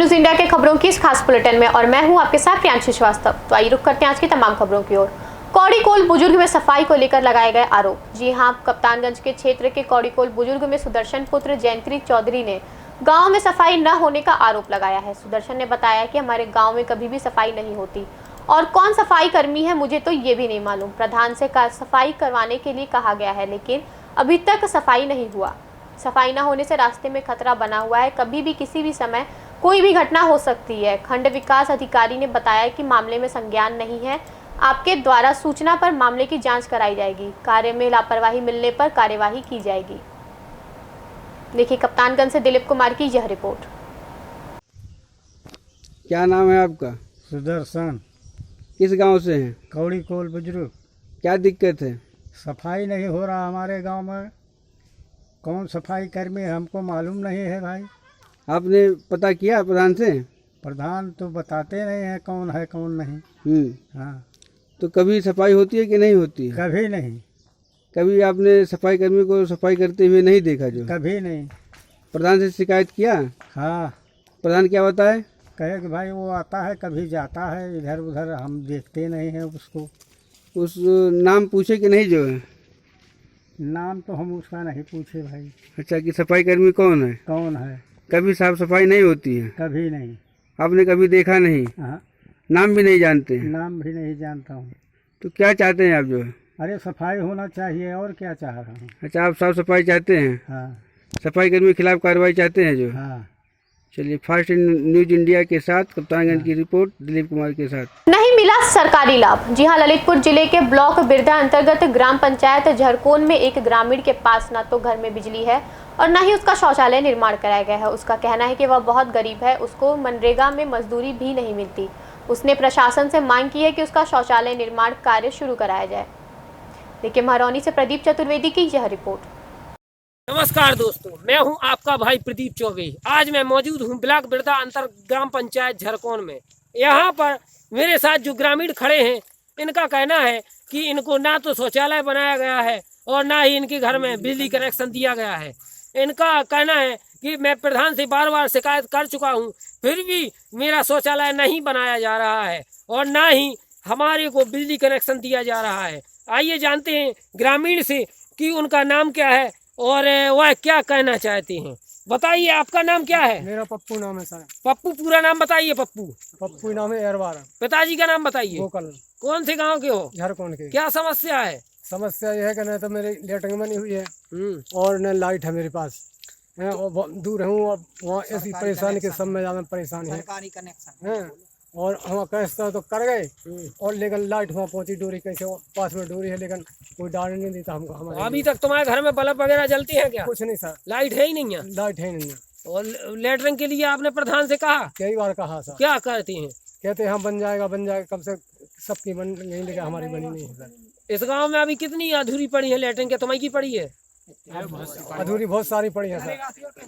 News India के खबरों की इस खास बुलेटिन में और मैं हूं आपके साथ प्रियांशी श्रीवास्तव। तो आइए रुक करते हैं आज की तमाम खबरों की ओर। कौड़ीकोल बुजुर्ग में सफाई को लेकर लगाए गए आरोप। जी हां, कप्तानगंज के क्षेत्र के कौड़ीकोल बुजुर्ग में सुदर्शन पुत्र जयंती चौधरी ने गांव में सफाई न होने का आरोप लगाया है। सुदर्शन ने बताया कि हमारे गाँव में कभी भी सफाई नहीं होती और कौन सफाई कर्मी है मुझे तो ये भी नहीं मालूम। प्रधान से सफाई करवाने के लिए कहा गया है लेकिन अभी तक सफाई नहीं हुआ। सफाई न होने से रास्ते में खतरा बना हुआ है, कभी भी किसी भी समय कोई भी घटना हो सकती है। खंड विकास अधिकारी ने बताया कि मामले में संज्ञान नहीं है, आपके द्वारा सूचना पर मामले की जांच कराई जाएगी। कार्य में लापरवाही मिलने पर कार्यवाही की जाएगी। देखिए कप्तानगंज से दिलीप कुमार की यह रिपोर्ट। क्या नाम है आपका? सुदर्शन। किस गांव से हैं? कौड़ीकोल बुजुर्ग। क्या दिक्कत है? सफाई नहीं हो रहा हमारे गांव में। कौन सफाई कर्मी है हमको मालूम नहीं है भाई। आपने पता किया प्रधान से? प्रधान तो बताते नहीं है कौन है कौन नहीं। हाँ। तो कभी सफाई होती है कि नहीं होती है? कभी नहीं। कभी आपने सफाई कर्मी को सफाई करते हुए नहीं देखा? जो कभी नहीं। प्रधान से शिकायत किया? हाँ। प्रधान क्या बताए? कहे कि भाई वो आता है कभी जाता है इधर उधर, हम देखते नहीं हैं उसको। उस नाम पूछे कि नहीं जो है? नाम तो हम उसका नहीं पूछे भाई। अच्छा, कि सफाई कर्मी कौन है? कौन है? कभी साफ सफाई नहीं होती है? कभी नहीं। आपने कभी देखा नहीं? हाँ। नाम भी नहीं जानते हैं? नाम भी नहीं जानता हूँ। तो क्या चाहते हैं आप जो है? अरे सफाई होना चाहिए और क्या चाह रहा हूँ। अच्छा, आप साफ सफाई चाहते हैं? हाँ। सफाई कर्मी के खिलाफ कार्रवाई चाहते हैं जो? हाँ। चलिए, फास्ट न्यूज इंडिया के साथ कप्तानगंज की रिपोर्ट दिलीप कुमार के साथ। नहीं मिला सरकारी लाभ। जी हां, ललितपुर जिले के ब्लॉक बिरधा अंतर्गत ग्राम पंचायत झरकोन में एक ग्रामीण के पास न तो घर में बिजली है और न ही उसका शौचालय निर्माण कराया गया है। उसका कहना है कि वह बहुत गरीब है, उसको मनरेगा में मजदूरी भी नहीं मिलती। उसने प्रशासन से मांग की है कि उसका शौचालय निर्माण कार्य शुरू कराया जाए। देखिए महरौनी से प्रदीप चतुर्वेदी की यह रिपोर्ट। नमस्कार दोस्तों, मैं हूं आपका भाई प्रदीप चौबे। आज मैं मौजूद हूं ब्लॉक बिरधा अंतर ग्राम पंचायत झरकोन में। यहाँ पर मेरे साथ जो ग्रामीण खड़े हैं, इनका कहना है कि इनको ना तो शौचालय बनाया गया है और ना ही इनके घर में बिजली कनेक्शन दिया गया है। इनका कहना है कि मैं प्रधान से बार बार शिकायत कर चुका हूँ, फिर भी मेरा शौचालय नहीं बनाया जा रहा है और ना ही हमारे को बिजली कनेक्शन दिया जा रहा है। आइए जानते हैं ग्रामीण से कि उनका नाम क्या है और वह क्या कहना चाहते हैं। बताइए, आपका नाम क्या है? मेरा पप्पू नाम है सर। पप्पू, पूरा नाम बताइए। पप्पू पप्पू नाम है एरवार। पिताजी का नाम बताइए। गोकल। कौन से गांव के हो? झारखंड के। क्या समस्या है? समस्या यह है कि न तो मेरी लेटरिंग बनी हुई है और न लाइट है मेरे पास है, और बहुत दूर हूँ और वहाँ ऐसी परेशानी के सब में ज़्यादा परेशानी है और हम कैसा तो कर गए और लेकिन लाइट वहाँ पहुँची, डोरी कैसे पास में डोरी है लेकिन कोई डाल नहीं देता हमको। हमारे अभी तक तुम्हारे घर में बल्ब वगैरह जलती है क्या? कुछ नहीं सर, लाइट है ही नहीं है। लाइट है नहीं है। और लेटरिंग के लिए आपने प्रधान से कहा? कई बार कहा सर। क्या कहते हैं? कहते हैं हम बन जाएगा कम से सबकी बन नहीं, लेकिन हमारी बनी नहीं है सर। इस गांव में अभी कितनी अधूरी पड़ी है लेटरिंग? क्या तुम्हारी की पड़ी है? अधूरी बहुत सारी पड़ी है सर,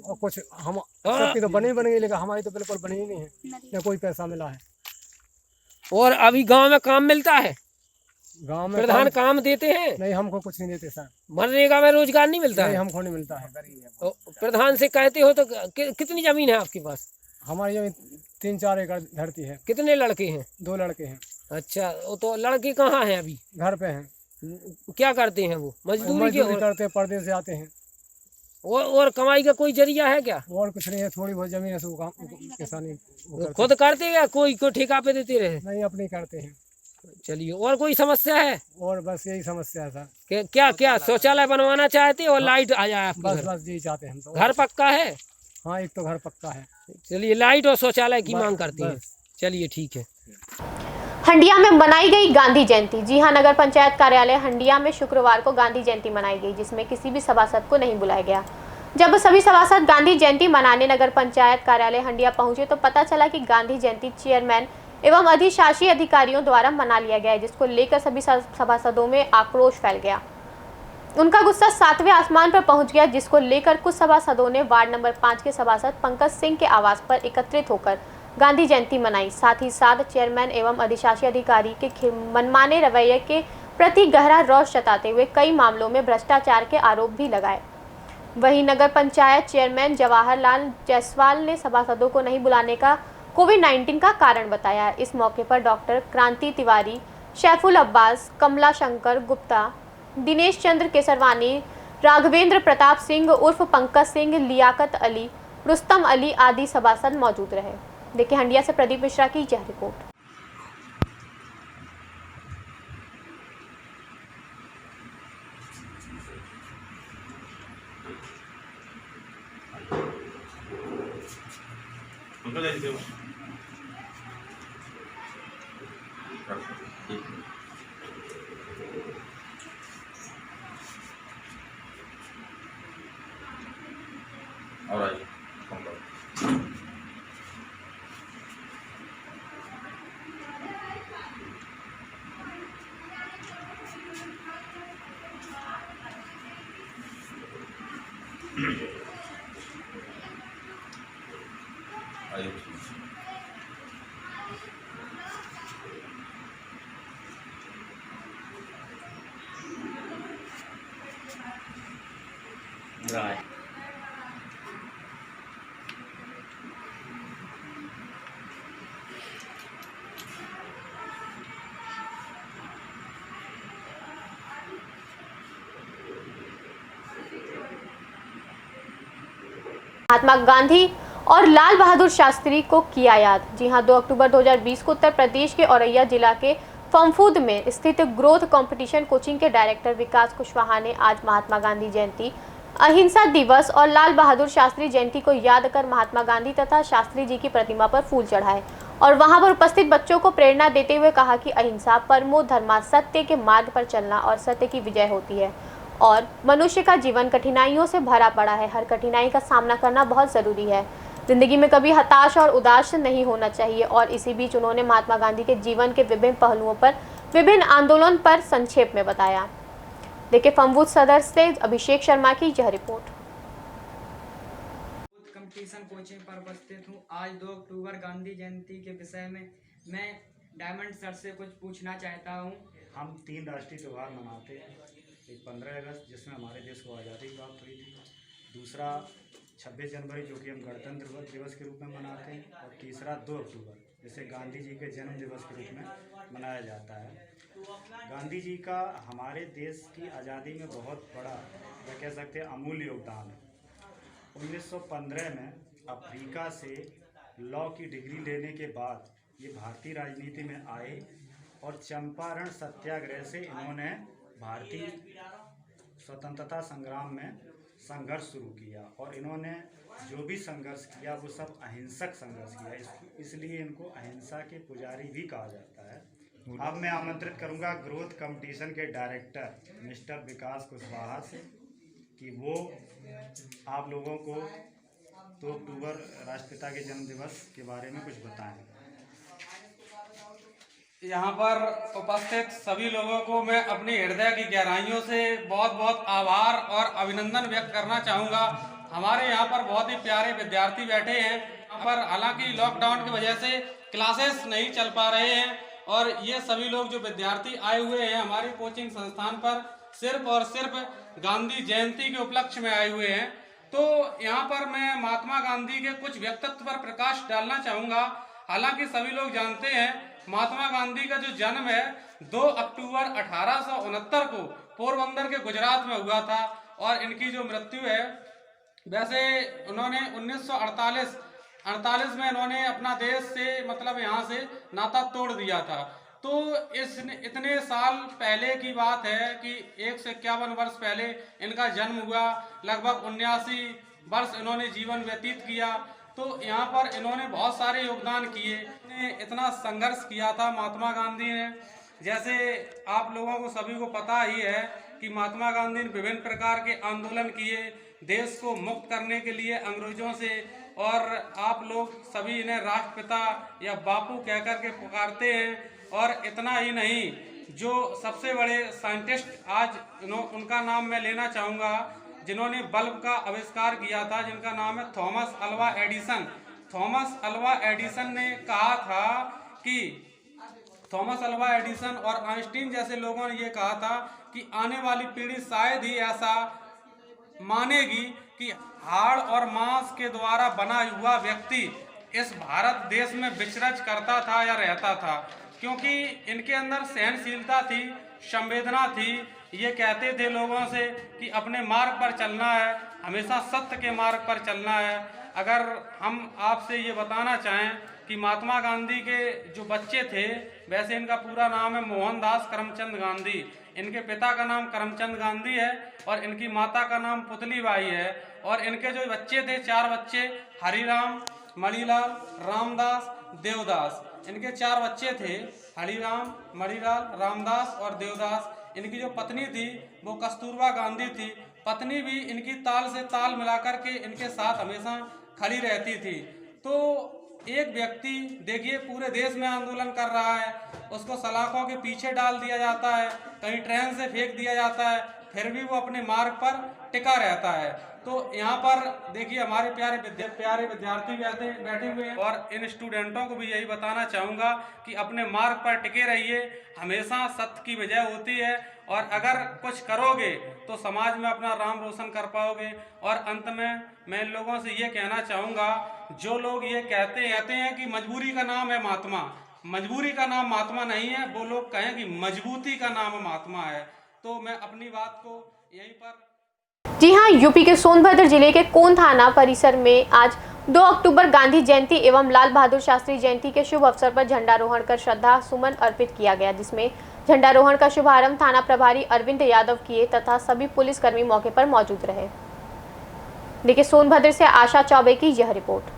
और कुछ हम सबकी तो बनी गई लेकिन हमारी तो बिल्कुल बनी ही नहीं है, न कोई पैसा मिला है। और अभी गांव में काम मिलता है? गांव में प्रधान काम देते हैं? नहीं, हमको कुछ नहीं देते सर। मनरेगा में रोजगार नहीं मिलता नहीं, है? हमको नहीं मिलता है। तो प्रधान से कहते हो तो कितनी जमीन है आपके पास? हमारी जमीन 3-4 एकड़ धरती है। कितने लड़के हैं? 2 लड़के हैं। अच्छा, तो लड़के कहाँ हैं अभी? घर पे हैं। क्या करते हैं वो? मजदूरी करते हैं, पर्दे से आते हैं। और कमाई का कोई जरिया है क्या? और कुछ नहीं है, थोड़ी बहुत जमीन है, सब किसानी खुद करते हैं? कोई ठेका पे देते रहे? नहीं, अपने करते हैं। चलिए, और कोई समस्या है? और बस यही समस्या है सर। क्या शौचालय बनवाना चाहते और लाइट आ जाए आपके घर? बस यही चाहते हैं हम तो। घर पक्का है? हाँ, एक तो घर पक्का है। चलिए, लाइट और शौचालय की मांग करते हैं। चलिए ठीक है। हंडिया में मनाई गई गांधी जयंती। जी हां, नगर पंचायत कार्यालय हंडिया में शुक्रवार को गांधी जयंती मनाई गई, जिसमें किसी भी सभासद को नहीं बुलाया गया। जब सभी सभासद गांधी जयंती मनाने नगर पंचायत कार्यालय हंडिया पहुंचे तो पता चला कि गांधी जयंती चेयरमैन एवं अधिशासी अधिकारियों द्वारा मना लिया गया है, जिसको लेकर सभी सभासदों में आक्रोश फैल गया। उनका गुस्सा 7वें आसमान पर पहुंच गया, जिसको लेकर कुछ सभासदों ने वार्ड नंबर 5 के सभासद पंकज सिंह के आवास पर एकत्रित होकर गांधी जयंती मनाई। साथ ही साथ चेयरमैन एवं अधिशासी अधिकारी के मनमाने रवैये के प्रति गहरा रोष जताते हुए कई मामलों में भ्रष्टाचार के आरोप भी लगाए। वहीं नगर पंचायत चेयरमैन जवाहरलाल जायसवाल ने सभासदों को नहीं बुलाने का कोविड-19 का कारण बताया। इस मौके पर डॉक्टर क्रांति तिवारी, शैफुल अब्बास, कमला शंकर गुप्ता, दिनेश चंद्र केसरवानी, राघवेंद्र प्रताप सिंह उर्फ पंकज सिंह, लियाकत अली, रुस्तम अली आदि सभासद मौजूद रहे। देखिए हंडिया से प्रदीप मिश्रा की यह रिपोर्ट। और आइए आइए राय महात्मा गांधी और लाल बहादुर शास्त्री को किया याद। जी हां, 2 अक्टूबर 2020 को उत्तर प्रदेश के औरैया जिला के फमफूद में स्थित ग्रोथ कंपटीशन कोचिंग के डायरेक्टर विकास कुशवाहा ने आज महात्मा गांधी जयंती, अहिंसा दिवस और लाल बहादुर शास्त्री जयंती को याद कर महात्मा गांधी तथा शास्त्री जी की प्रतिमा पर फूल चढ़ाए और वहां पर उपस्थित बच्चों को प्रेरणा देते हुए कहा कि अहिंसा, परमो धर्मा, सत्य के मार्ग पर चलना और सत्य की विजय होती है और मनुष्य का जीवन कठिनाइयों से भरा पड़ा है। हर कठिनाई का सामना करना बहुत ज़रूरी है। जिंदगी में कभी हताश और उदास नहीं होना चाहिए। और इसी बीच उन्होंने महात्मा गांधी के जीवन के विभिन्न पहलुओं पर, विभिन्न आंदोलन पर संक्षेप में बताया। देखिए फमवूद सदर से अभिषेक शर्मा की यह रिपोर्ट। कंपटीशन कोचिंग पर उपस्थित हूँ। आज 2 अक्टूबर गांधी जयंती के विषय में मैं डायमंड सर से कुछ पूछना चाहता हूँ। हम 3 राष्ट्रीय त्यौहार मनाते हैं। एक 15 अगस्त जिसमें हमारे देश को आज़ादी प्राप्त हुई थी, दूसरा 26 जनवरी जो कि हम गणतंत्र दिवस के रूप में मनाते हैं, और तीसरा 2 अक्टूबर जिसे गांधी जी के जन्म दिवस के रूप में मनाया जाता है। गांधी जी का हमारे देश की आज़ादी में बहुत बड़ा, या कह सकते हैं अमूल्य योगदान है। 1915 में अफ्रीका से लॉ की डिग्री लेने के बाद ये भारतीय राजनीति में आए और चंपारण सत्याग्रह से इन्होंने भारतीय स्वतंत्रता संग्राम में संघर्ष शुरू किया और इन्होंने जो भी संघर्ष किया वो सब अहिंसक संघर्ष किया, इसलिए इनको अहिंसा के पुजारी भी कहा जाता है। अब मैं आमंत्रित करूंगा ग्रोथ कंपटीशन के डायरेक्टर मिस्टर विकास कुशवाहा से कि वो आप लोगों को 2 अक्टूबर राष्ट्रपिता के जन्म दिवस के बारे में कुछ बताएं। यहाँ पर उपस्थित सभी लोगों को मैं अपनी हृदय की गहराइयों से बहुत बहुत आभार और अभिनंदन व्यक्त करना चाहूँगा। हमारे यहाँ पर बहुत ही प्यारे विद्यार्थी बैठे हैं। यहाँ पर हालांकि लॉकडाउन की वजह से क्लासेस नहीं चल पा रहे हैं और ये सभी लोग जो विद्यार्थी आए हुए हैं हमारे कोचिंग संस्थान पर सिर्फ और सिर्फ गांधी जयंती के उपलक्ष्य में आए हुए हैं। तो यहाँ पर मैं महात्मा गांधी के कुछ व्यक्तित्व पर प्रकाश डालना चाहूँगा। हालांकि सभी लोग जानते हैं महात्मा गांधी का जो जन्म है 2 अक्टूबर 1869 को पोरबंदर के गुजरात में हुआ था और इनकी जो मृत्यु है, वैसे उन्होंने 1948 में इन्होंने अपना देश से मतलब यहाँ से नाता तोड़ दिया था। तो इतने साल पहले की बात है कि 1 से 51 वर्ष पहले इनका जन्म हुआ। लगभग 79 वर्ष इन्होंने जीवन व्यतीत किया। तो यहाँ पर इन्होंने बहुत सारे योगदान किए, इतना संघर्ष किया था महात्मा गांधी ने। जैसे आप लोगों को सभी को पता ही है कि महात्मा गांधी ने विभिन्न प्रकार के आंदोलन किए देश को मुक्त करने के लिए अंग्रेजों से, और आप लोग सभी इन्हें राष्ट्रपिता या बापू कहकर के पुकारते हैं। और इतना ही नहीं, जो सबसे बड़े साइंटिस्ट आज उनका नाम मैं लेना चाहूँगा जिन्होंने बल्ब का आविष्कार किया था, जिनका नाम है Thomas Alva Edison. Thomas Alva Edison ने कहा था कि थॉमस अल्वा एडिसन और आइंस्टीन जैसे लोगों ने ये कहा था कि आने वाली पीढ़ी शायद ही ऐसा मानेगी कि हाड़ और मांस के द्वारा बना हुआ व्यक्ति इस भारत देश में विचरज करता था या रहता था, क्योंकि इनके अंदर सहनशीलता थी, संवेदना थी। ये कहते थे लोगों से कि अपने मार्ग पर चलना है, हमेशा सत्य के मार्ग पर चलना है। अगर हम आपसे ये बताना चाहें कि महात्मा गांधी के जो बच्चे थे, वैसे इनका पूरा नाम है मोहनदास करमचंद गांधी। इनके पिता का नाम करमचंद गांधी है और इनकी माता का नाम पुतलीबाई है। और इनके जो बच्चे थे, 4 बच्चे, हरिराम, मणिलाल, रामदास, देवदास। इनके 4 बच्चे थे, हरिराम, मणिलाल, रामदास और देवदास। इनकी जो पत्नी थी वो कस्तूरबा गांधी थी। पत्नी भी इनकी ताल से ताल मिलाकर के इनके साथ हमेशा खड़ी रहती थी। तो एक व्यक्ति देखिए पूरे देश में आंदोलन कर रहा है, उसको सलाखों के पीछे डाल दिया जाता है, कहीं ट्रेन से फेंक दिया जाता है, फिर भी वो अपने मार्ग पर टिका रहता है। तो यहाँ पर देखिए हमारे प्यारे विद्यार्थी बैठे हुए हैं और इन स्टूडेंटों को भी यही बताना चाहूँगा कि अपने मार्ग पर टिके रहिए, हमेशा सत्य की विजय होती है। और अगर कुछ करोगे तो समाज में अपना नाम रोशन कर पाओगे। और अंत में मैं इन लोगों से ये कहना चाहूँगा, जो लोग ये कहते हैं कि मजबूरी का नाम है महात्मा, मजबूरी का नाम महात्मा नहीं है। वो लोग कहें कि मजबूती का नाम महात्मा है। तो मैं अपनी बात को यहीं पर। जी हाँ, यूपी के सोनभद्र जिले के कोन थाना परिसर में आज 2 अक्टूबर गांधी जयंती एवं लाल बहादुर शास्त्री जयंती के शुभ अवसर पर झंडारोहण कर श्रद्धा सुमन अर्पित किया गया, जिसमें झंडारोहण का शुभारंभ थाना प्रभारी अरविंद यादव किए तथा सभी पुलिसकर्मी मौके पर मौजूद रहे। देखिए सोनभद्र से आशा चौबे की यह रिपोर्ट।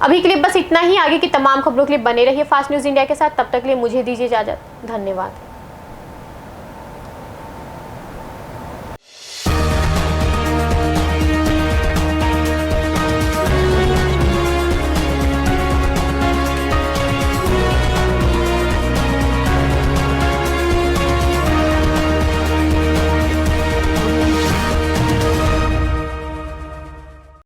अभी के लिए बस इतना ही। आगे की तमाम खबरों के लिए बने रहिए फास्ट न्यूज इंडिया के साथ। तब तक के लिए मुझे दीजिए इजाजत। धन्यवाद।